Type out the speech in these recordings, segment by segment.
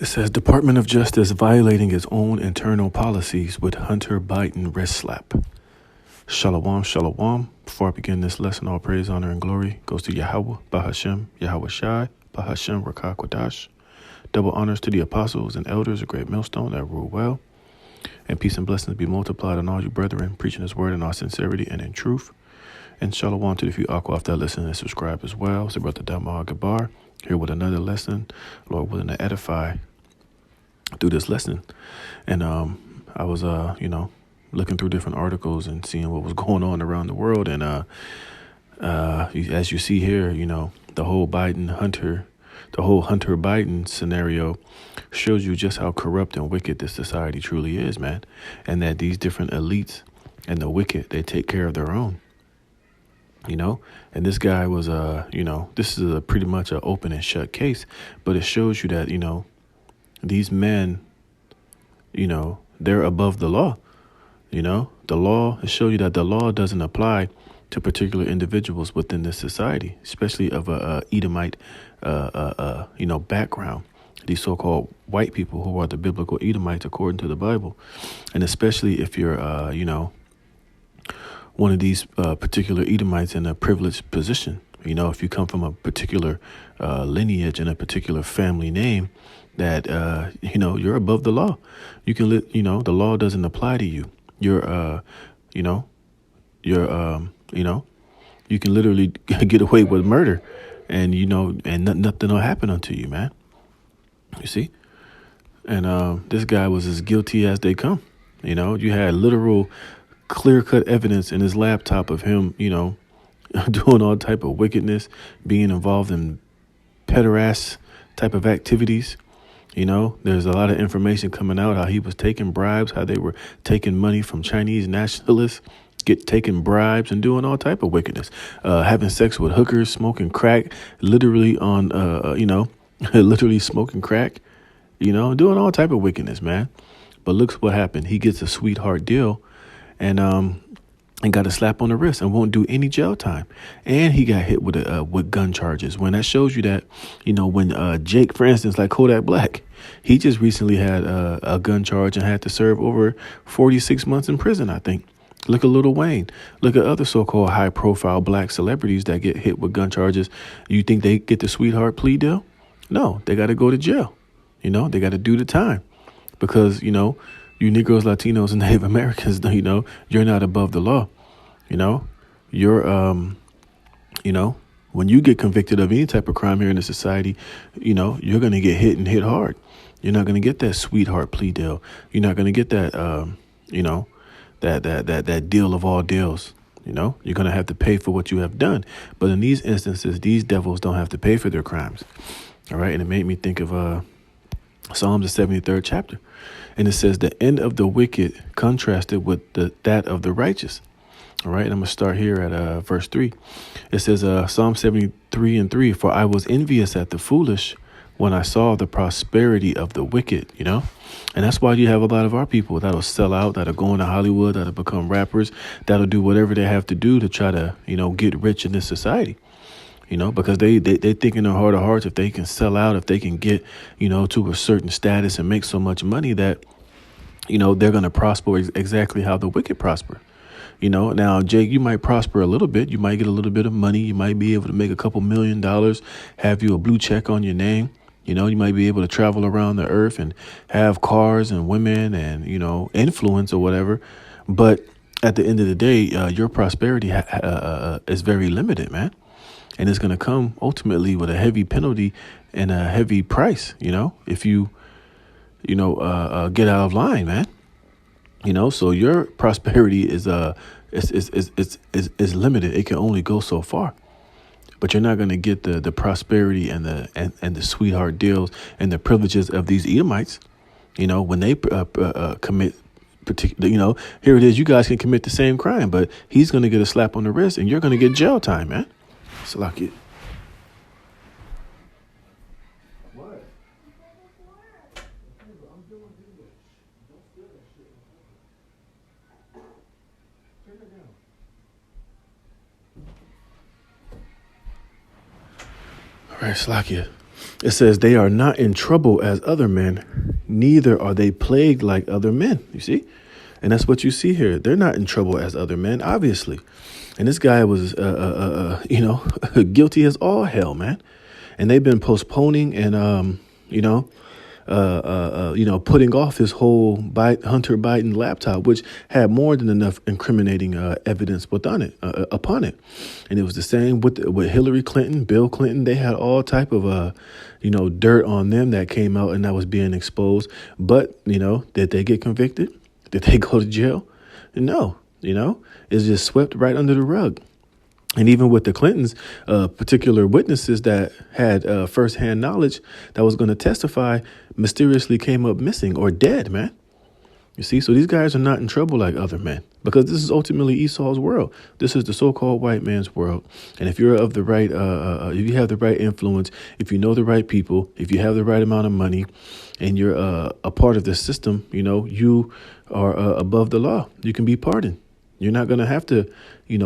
It says Department of Justice violating its own internal policies with Hunter Biden wrist slap. Shalom, shalom. Before I begin this lesson, all praise, honor, and glory goes to Yahweh, Bahashem, Yahweh Shai, Bahashem, Rakah Kwadash. Double honors to the apostles and elders, a great millstone that rule well. And peace and blessings be multiplied on all you brethren, preaching his word in all sincerity and in truth. And shalom to the few Akwaf that listen and subscribe as well. It's Brother Damar Gabar here with another lesson, Lord willing to edify through this lesson. And I was looking through different articles and seeing what was going on around the world. And as you see here, the whole Hunter Biden scenario shows you just how corrupt and wicked this society truly is, man. And that these different elites and the wicked, they take care of their own. And this guy was, this is pretty much an open and shut case, but it shows you that, these men, they're above the law. The law, it shows you that the law doesn't apply to particular individuals within this society, especially of a Edomite, background. These so-called white people who are the biblical Edomites according to the Bible. And especially if you're, one of these particular Edomites in a privileged position. If you come from a particular lineage and a particular family name, that, you're above the law. You can the law doesn't apply to you. You can literally get away with murder and, and nothing will happen unto you, man. You see? And this guy was as guilty as they come. You had literal clear-cut evidence in his laptop of him, doing all type of wickedness, being involved in pederast type of activities. There's a lot of information coming out how he was taking bribes, how they were taking money from Chinese nationalists, taking bribes and doing all type of wickedness, having sex with hookers, smoking crack, literally on, literally smoking crack, doing all type of wickedness, man. But look what happened. He gets a sweetheart deal and got a slap on the wrist and won't do any jail time. And he got hit with gun charges. When that shows you that, when Jake, for instance, like Kodak Black, he just recently had a gun charge and had to serve over 46 months in prison, I think. Look at Lil Wayne. Look at other so-called high-profile black celebrities that get hit with gun charges. You think they get the sweetheart plea deal? No, they got to go to jail. They got to do the time because, you Negroes, Latinos, and Native Americans, you're not above the law. You're, when you get convicted of any type of crime here in the society, you're going to get hit and hit hard. You're not going to get that sweetheart plea deal. You're not going to get that, that deal of all deals. You're going to have to pay for what you have done. But in these instances, these devils don't have to pay for their crimes. All right. And it made me think of Psalms, the 73rd chapter. And it says the end of the wicked contrasted with that of the righteous. All right. And I'm going to start here at verse 3. It says Psalm 73:3, for I was envious at the foolish when I saw the prosperity of the wicked, And that's why you have a lot of our people that'll sell out, that'll go into Hollywood, that'll become rappers, that'll do whatever they have to do to try to, get rich in this society. Because they think in their heart of hearts, if they can sell out, if they can get, to a certain status and make so much money that, they're going to prosper exactly how the wicked prosper. Now, Jake, you might prosper a little bit. You might get a little bit of money. You might be able to make a couple $1 million, have you a blue check on your name. You might be able to travel around the earth and have cars and women and, influence or whatever. But at the end of the day, your prosperity is very limited, man. And it's going to come ultimately with a heavy penalty and a heavy price, if you, get out of line, man. So your prosperity is limited. It can only go so far. But you're not going to get the prosperity and the sweetheart deals and the privileges of these Edomites, when they commit particular, here it is. You guys can commit the same crime, but he's going to get a slap on the wrist and you're going to get jail time, man. Salakia. What? I'm doing good. Don't steal that shit. Turn it down. All right, Salakia. It says they are not in trouble as other men, neither are they plagued like other men. You see? And that's what you see here. They're not in trouble as other men, obviously. And this guy was, guilty as all hell, man. And they've been postponing and, putting off his whole Hunter Biden laptop, which had more than enough incriminating evidence upon it. And it was the same with Hillary Clinton, Bill Clinton. They had all type of, dirt on them that came out and that was being exposed. But, did they get convicted? Did they go to jail? No, it's just swept right under the rug. And even with the Clintons, particular witnesses that had firsthand knowledge that was going to testify mysteriously came up missing or dead, man. You see, so these guys are not in trouble like other men because this is ultimately Esau's world. This is the so-called white man's world. And if you're of the right, if you have the right influence, if you know the right people, if you have the right amount of money and you're a part of the system, you are above the law. You can be pardoned. You're not going to have to,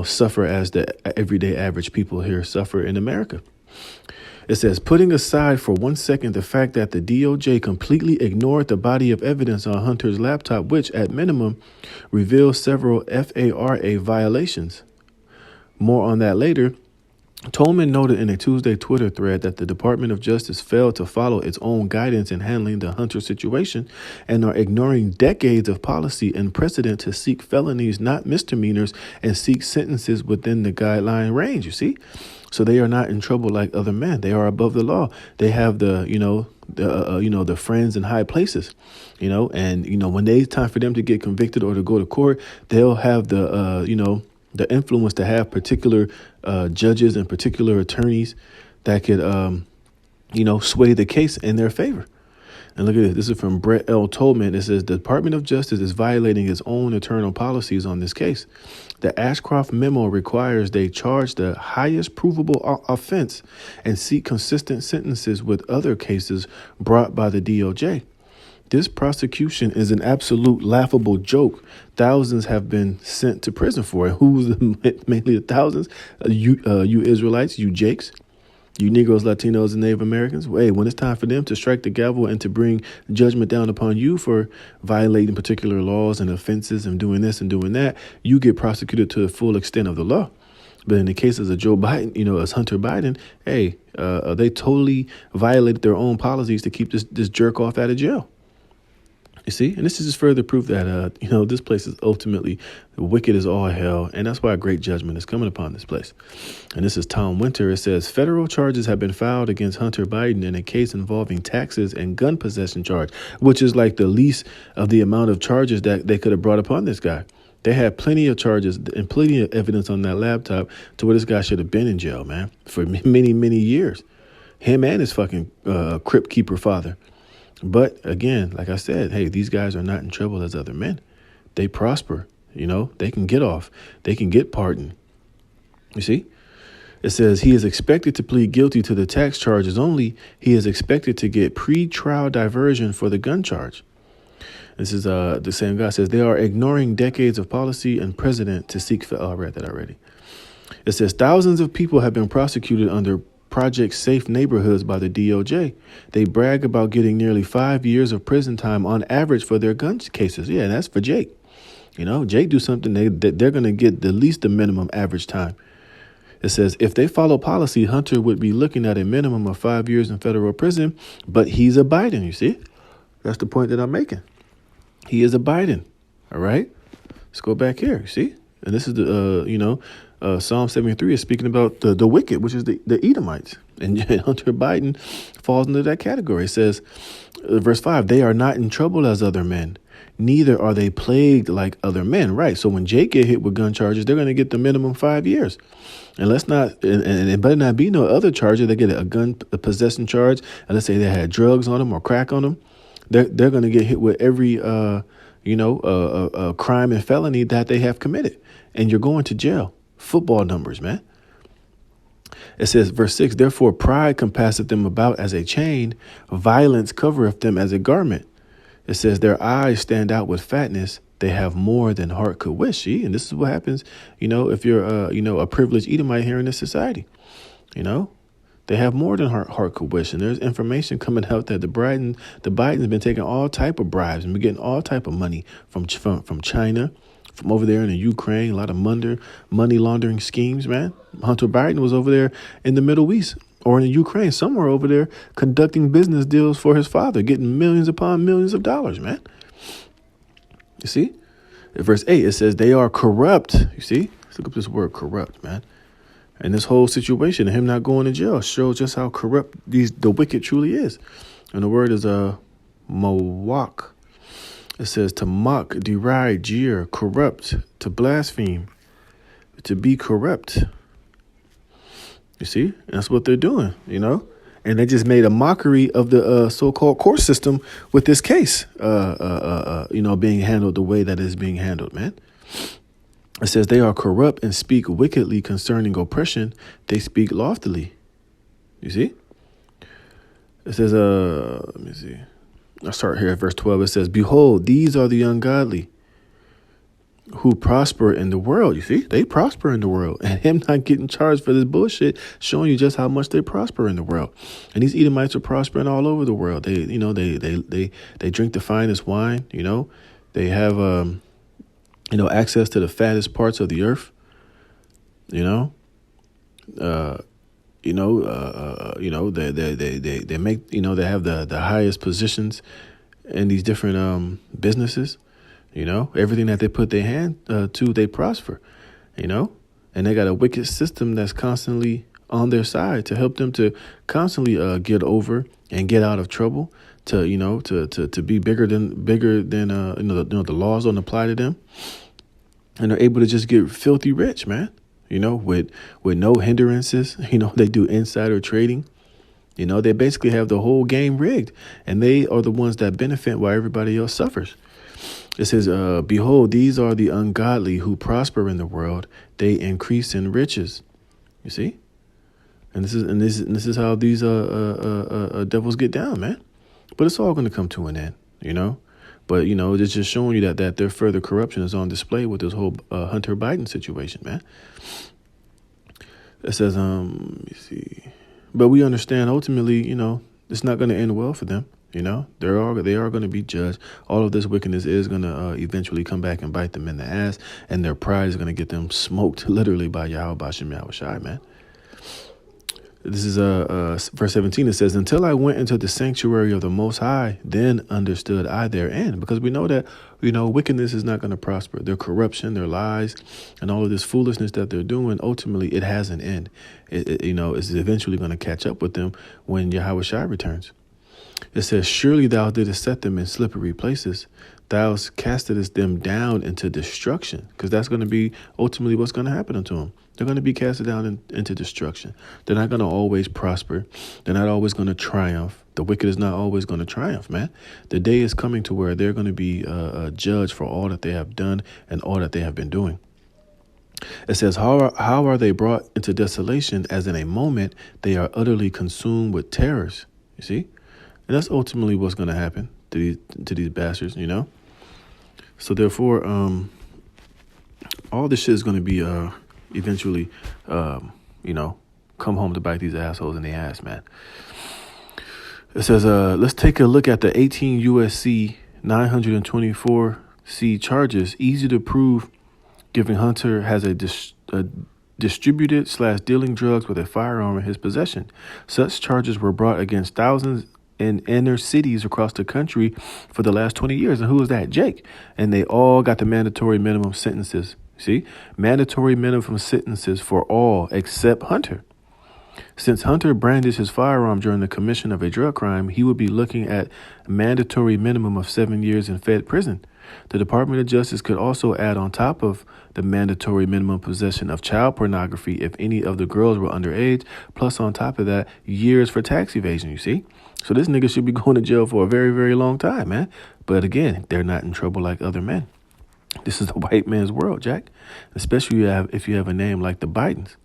suffer as the everyday average people here suffer in America. It says, putting aside for 1 second the fact that the DOJ completely ignored the body of evidence on Hunter's laptop, which at minimum reveals several FARA violations. More on that later. Tolman noted in a Tuesday Twitter thread that the Department of Justice failed to follow its own guidance in handling the Hunter situation and are ignoring decades of policy and precedent to seek felonies, not misdemeanors, and seek sentences within the guideline range. You see? So they are not in trouble like other men. They are above the law. They have the friends in high places, and when it's time for them to get convicted or to go to court, they'll have the influence to have particular judges and particular attorneys that could, sway the case in their favor. And look at this. This is from Brett L. Tolman. It says the Department of Justice is violating its own internal policies on this case. The Ashcroft memo requires they charge the highest provable offense and seek consistent sentences with other cases brought by the DOJ. This prosecution is an absolute laughable joke. Thousands have been sent to prison for it. Who's mainly the thousands? You Israelites, you Jakes, you Negroes, Latinos, and Native Americans. Hey, when it's time for them to strike the gavel and to bring judgment down upon you for violating particular laws and offenses and doing this and doing that, you get prosecuted to the full extent of the law. But in the cases of Joe Biden, as Hunter Biden, hey, they totally violated their own policies to keep this jerk off out of jail. You see, and this is just further proof that, this place is ultimately wicked as all hell. And that's why a great judgment is coming upon this place. And this is Tom Winter. It says federal charges have been filed against Hunter Biden in a case involving taxes and gun possession charge, which is like the least of the amount of charges that they could have brought upon this guy. They had plenty of charges and plenty of evidence on that laptop to where this guy should have been in jail, man, for many, many years. Him and his fucking crypt keeper father. But again, like I said, hey, these guys are not in trouble as other men. They prosper, they can get off. They can get pardoned. You see, it says he is expected to plead guilty to the tax charges only. He is expected to get pre-trial diversion for the gun charge. This is the same guy says they are ignoring decades of policy and precedent to seek. I read that already. It says thousands of people have been prosecuted under Project Safe Neighborhoods by the DOJ. They brag about getting nearly 5 years of prison time on average for their gun cases. Yeah, that's for Jake. Jake do something, they're going to get the least the minimum average time. It says if they follow policy, Hunter would be looking at a minimum of 5 years in federal prison, but he's a Biden, you see? That's the point that I'm making. He is a Biden. All right. Let's go back here. You see? And this is the, Psalm 73 is speaking about the wicked, which is the Edomites. And Hunter Biden falls into that category. It says, verse 5, they are not in trouble as other men. Neither are they plagued like other men. Right. So when Jake get hit with gun charges, they're going to get the minimum 5 years. And let's not, and it better not be no other charge. They get a gun possession charge. And let's say they had drugs on them or crack on them. They're going to get hit with every, crime and felony that they have committed. And you're going to jail. Football numbers, man. It says, verse 6, therefore pride compasseth them about as a chain, violence covereth them as a garment. It says their eyes stand out with fatness. They have more than heart could wish. See? And this is what happens, if you're, a privileged Edomite here in this society. They have more than heart could wish. And there's information coming out that the Bidens have been taking all type of bribes and been getting all type of money from China, from over there in the Ukraine. A lot of money laundering schemes, man. Hunter Biden was over there in the Middle East or in the Ukraine, somewhere over there, conducting business deals for his father, getting millions upon millions of dollars, man. You see? In verse 8, it says they are corrupt. You see? Let's look up this word corrupt, man. And this whole situation of him not going to jail shows just how corrupt the wicked truly is. And the word is mawak. It says to mock, deride, jeer, corrupt, to blaspheme, to be corrupt. You see? And that's what they're doing, you know? And they just made a mockery of the so-called court system with this case, being handled the way that it's being handled, man. It says they are corrupt and speak wickedly concerning oppression. They speak loftily. You see? It says, let me see. I'll start here at verse 12. It says, behold, these are the ungodly who prosper in the world. You see, they prosper in the world, and him not getting charged for this bullshit, showing you just how much they prosper in the world. And these Edomites are prospering all over the world. They drink the finest wine. You know, they have access to the fattest parts of the earth. They make, they have the highest positions in these different businesses. You know, everything that they put their hand to, they prosper, and they got a wicked system that's constantly on their side to help them to constantly get over and get out of trouble, to be bigger than the laws don't apply to them. And they're able to just get filthy rich, man, with no hindrances. They do insider trading. They basically have the whole game rigged, and they are the ones that benefit while everybody else suffers. It says, behold, these are the ungodly who prosper in the world. They increase in riches. You see? And this is how these devils get down, man. But it's all going to come to an end, But, it's just showing you that their further corruption is on display with this whole Hunter Biden situation, man. It says, let me see. But we understand ultimately, it's not going to end well for them. They are going to be judged. All of this wickedness is going to eventually come back and bite them in the ass, and their pride is going to get them smoked literally by Yahweh Bashem Yahushai, man. This is verse 17. It says, until I went into the sanctuary of the Most High, then understood I their end. Because we know that, wickedness is not going to prosper. Their corruption, their lies, and all of this foolishness that they're doing, ultimately it has an end. It's eventually going to catch up with them when Yahushai returns. It says, surely thou didst set them in slippery places. Thou castedest them down into destruction. Because that's going to be ultimately what's going to happen unto them. They're going to be casted down into destruction. They're not going to always prosper. They're not always going to triumph. The wicked is not always going to triumph, man. The day is coming to where they're going to be judged for all that they have done and all that they have been doing. It says, how are they brought into desolation, as in a moment they are utterly consumed with terrors. You see? And that's ultimately what's going to happen to these bastards, So therefore, all this shit is going to be eventually, come home to bite these assholes in the ass, man. It says, let's take a look at the 18 USC 924C charges. Easy to prove, giving Hunter has a distributed / dealing drugs with a firearm in his possession. Such charges were brought against thousands in inner cities across the country for the last 20 years. And who was that? Jake. And they all got the mandatory minimum sentences. See, mandatory minimum sentences for all except Hunter. Since Hunter brandished his firearm during the commission of a drug crime, he would be looking at a mandatory minimum of 7 years in Fed prison. The Department of Justice could also add on top of the mandatory minimum possession of child pornography if any of the girls were underage, plus on top of that, years for tax evasion, you see? So this nigga should be going to jail for a very, very long time, man. But again, they're not in trouble like other men. This is the white man's world, Jack, especially if you have a name like the Bidens.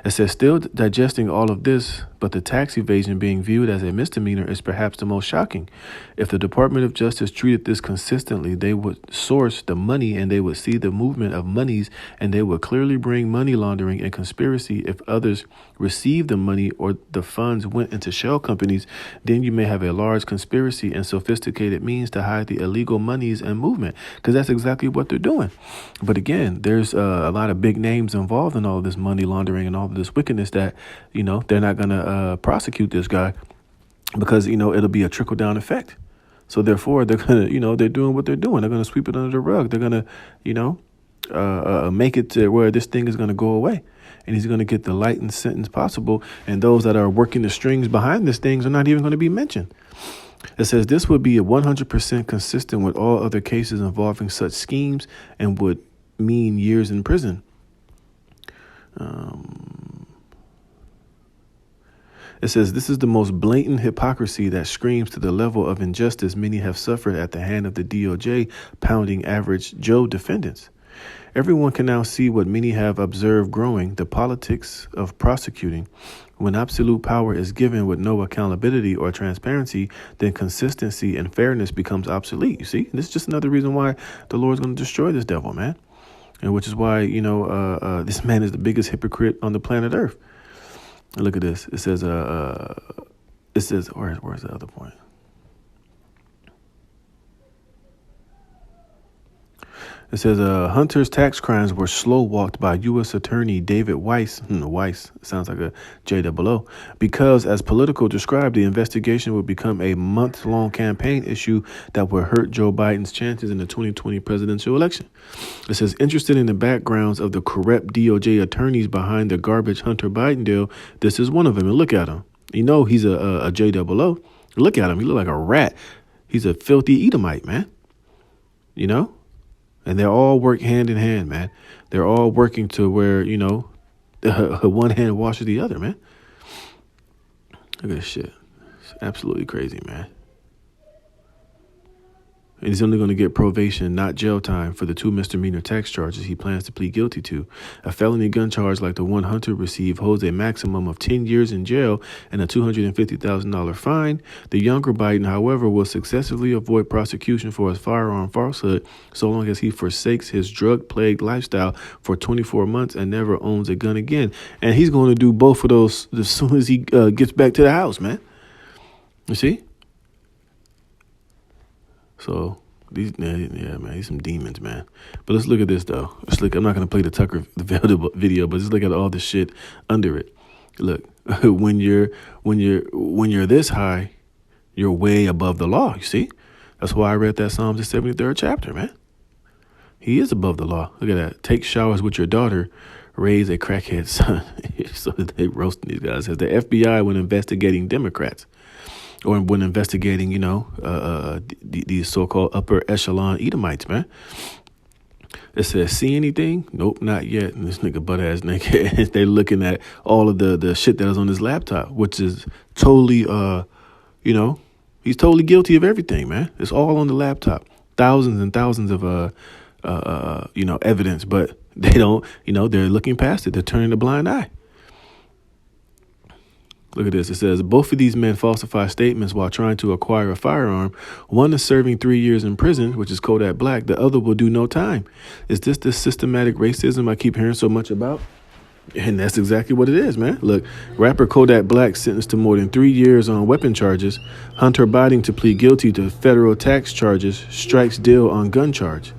It says, still digesting all of this, but the tax evasion being viewed as a misdemeanor is perhaps the most shocking. If the Department of Justice treated this consistently, they would source the money and they would see the movement of monies, and they would clearly bring money laundering and conspiracy if others received the money or the funds went into shell companies, then you may have a large conspiracy and sophisticated means to hide the illegal monies and movement, because that's exactly what they're doing. But again, there's a lot of big names involved in all of this money laundering and all of this wickedness that, they're not going to prosecute this guy because, it'll be a trickle down effect. So therefore, they're going to, they're doing what they're doing. They're going to sweep it under the rug. They're going to, make it to where this thing is going to go away. And he's going to get the lightened sentence possible. And those that are working the strings behind this things are not even going to be mentioned. It says this would be 100% consistent with all other cases involving such schemes and would mean years in prison. It says this is the most blatant hypocrisy that screams to the level of injustice many have suffered at the hand of the DOJ pounding average Joe defendants. Everyone can now see what many have observed growing, the politics of prosecuting. When absolute power is given with no accountability or transparency, then consistency and fairness becomes obsolete. You see, this is just another reason why the Lord's going to destroy this devil, man. And which is why, this man is the biggest hypocrite on the planet Earth. And look at this. It says, where's the other point? It says Hunter's tax crimes were slow walked by U.S. Attorney David Weiss. Weiss sounds like a J-double-O. Because, as Politico described, the investigation would become a month-long campaign issue that would hurt Joe Biden's chances in the 2020 presidential election. It says, interested in the backgrounds of the corrupt DOJ attorneys behind the garbage Hunter Biden deal, this is one of them. And look at him. He's a J-double-O. Look at him. He look like a rat. He's a filthy Edomite, man. And they all work hand in hand, man. They're all working to where, one hand washes the other, man. Look at this shit. It's absolutely crazy, man. And he's only going to get probation, not jail time, for the 2 misdemeanor tax charges he plans to plead guilty to. A felony gun charge like the one Hunter received holds a maximum of 10 years in jail and a $250,000 fine. The younger Biden, however, will successfully avoid prosecution for his firearm falsehood so long as he forsakes his drug-plagued lifestyle for 24 months and never owns a gun again. And he's going to do both of those as soon as he gets back to the house, man. You see? So these some demons, man. But let's look at this though. I'm not gonna play the Tucker video, but just look at all the shit under it. Look, when you're this high, you're way above the law. You see, that's why I read that Psalms the 73rd chapter, man. He is above the law. Look at that. Take showers with your daughter. Raise a crackhead son. So they roasting these guys. As the FBI when investigating Democrats. Or when investigating, these so-called upper echelon Edomites, man. It says, see anything? Nope, not yet. And this nigga butt-ass nigga, they're looking at all of the shit that is on his laptop, which is totally, he's totally guilty of everything, man. It's all on the laptop. Thousands and thousands of, evidence, but they don't, they're looking past it. They're turning a blind eye. Look at this. It says both of these men falsify statements while trying to acquire a firearm. One is serving 3 years in prison, which is Kodak Black. The other will do no time. Is this the systematic racism I keep hearing so much about? And that's exactly what it is, man. Look, rapper Kodak Black sentenced to more than 3 years on weapon charges. Hunter Biden to plead guilty to federal tax charges. Strikes deal on gun charge.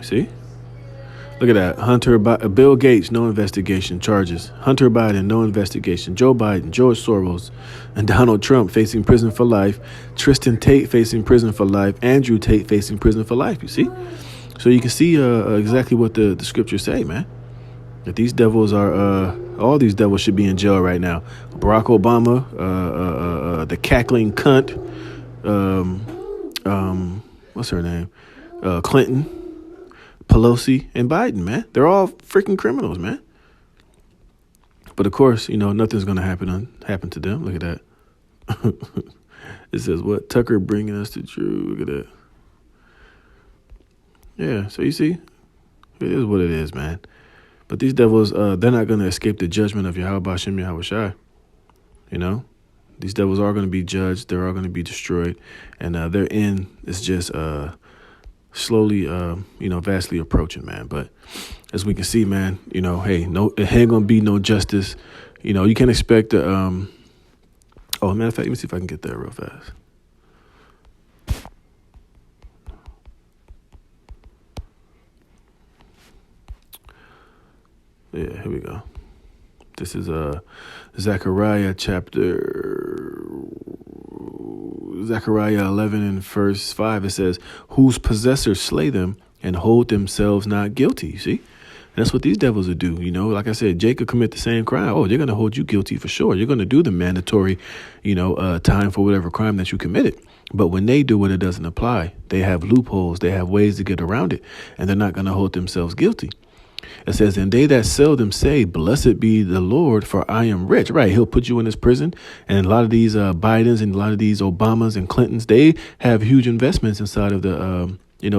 See? Look at that. Bill Gates, no investigation charges. Hunter Biden, no investigation. Joe Biden, George Soros, and Donald Trump facing prison for life. Tristan Tate facing prison for life. Andrew Tate facing prison for life. You see? So you can see exactly what the scriptures say, man. That these devils are, all these devils should be in jail right now. Barack Obama, the cackling cunt, what's her name? Clinton. Pelosi and Biden, man. They're all freaking criminals, man. But of course, nothing's going to happen to them. Look at that. It says, what? Tucker bringing us to truth. Look at that. Yeah, so you see, it is what it is, man. But these devils, they're not going to escape the judgment of Yahweh Hashem Yahweh Shai. These devils are going to be judged. They're all going to be destroyed. And their end is just slowly, vastly approaching, man. But as we can see, man, hey, no, it ain't gonna be no justice. You can expect oh, matter of fact, let me see if I can get there real fast. Yeah, here we go. This is Zechariah 11 and verse 5. It says, whose possessors slay them and hold themselves not guilty. You see? And that's what these devils would do. Like I said, Jacob commit the same crime. Oh, they're going to hold you guilty for sure. You're going to do the mandatory, time for whatever crime that you committed. But when they do it, it doesn't apply. They have loopholes. They have ways to get around it. And they're not going to hold themselves guilty. It says, and they that sell them say, blessed be the Lord, for I am rich. Right. He'll put you in his prison. And a lot of these Bidens and a lot of these Obamas and Clintons, they have huge investments inside of the these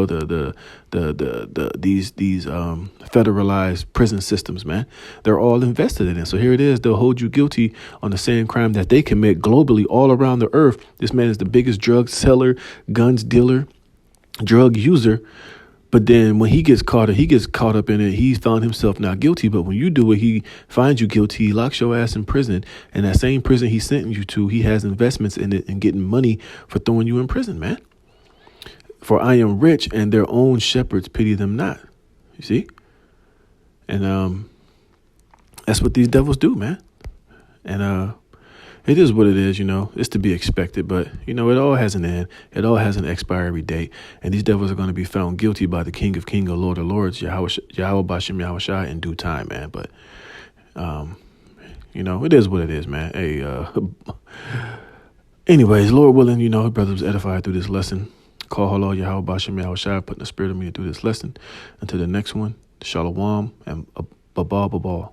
federalized prison systems, man. They're all invested in it. So here it is. They'll hold you guilty on the same crime that they commit globally all around the earth. This man is the biggest drug seller, guns dealer, drug user. But then when he gets caught up in it. He's found himself not guilty. But when you do it, he finds you guilty. He locks your ass in prison. And that same prison he sent you to, he has investments in it and getting money for throwing you in prison, man. For I am rich and their own shepherds pity them not. You see? And that's what these devils do, man. And it is what it is, It's to be expected, but, it all has an end. It all has an expiry date. And these devils are going to be found guilty by the King of Kings, Lord of Lords, Yahweh Bashem Yahushua, in due time, man. But, it is what it is, man. Hey, anyways, Lord willing, brothers edified through this lesson. Call hello, Yahweh Bashem Yahushua, putting the spirit of me to do this lesson. Until the next one, Shalom and Babal.